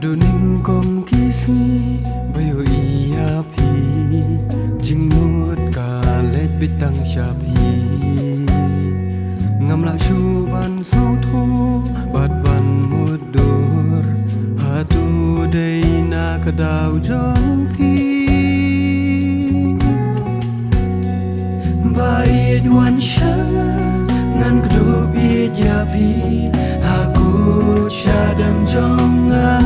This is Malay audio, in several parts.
Adoning kong kisni bayo iya pi jingmut kalet bitang syapi ngamla shuban sautu bat ban mudur hatu deina kadau jong pi bait wan sha nan kdo bi ya pi aku shadam jonga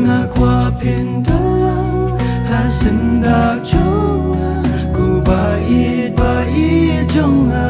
ngakwa pindalang hasenda jonga ku bait jonga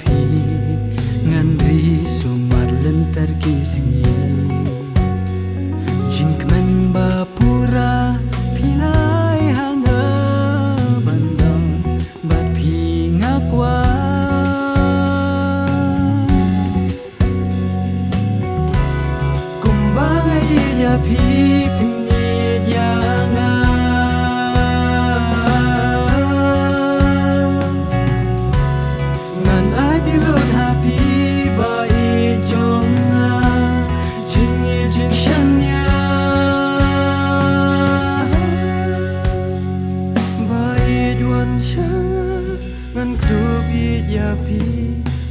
pi ngan ri sumat lentar kisi jingkman bapura pilai hanga bandang bat pi ngakwa kumbang ya pi pi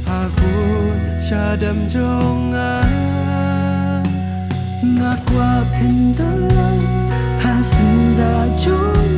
aku shadam jonga ngakwa pindalang hasenda jonga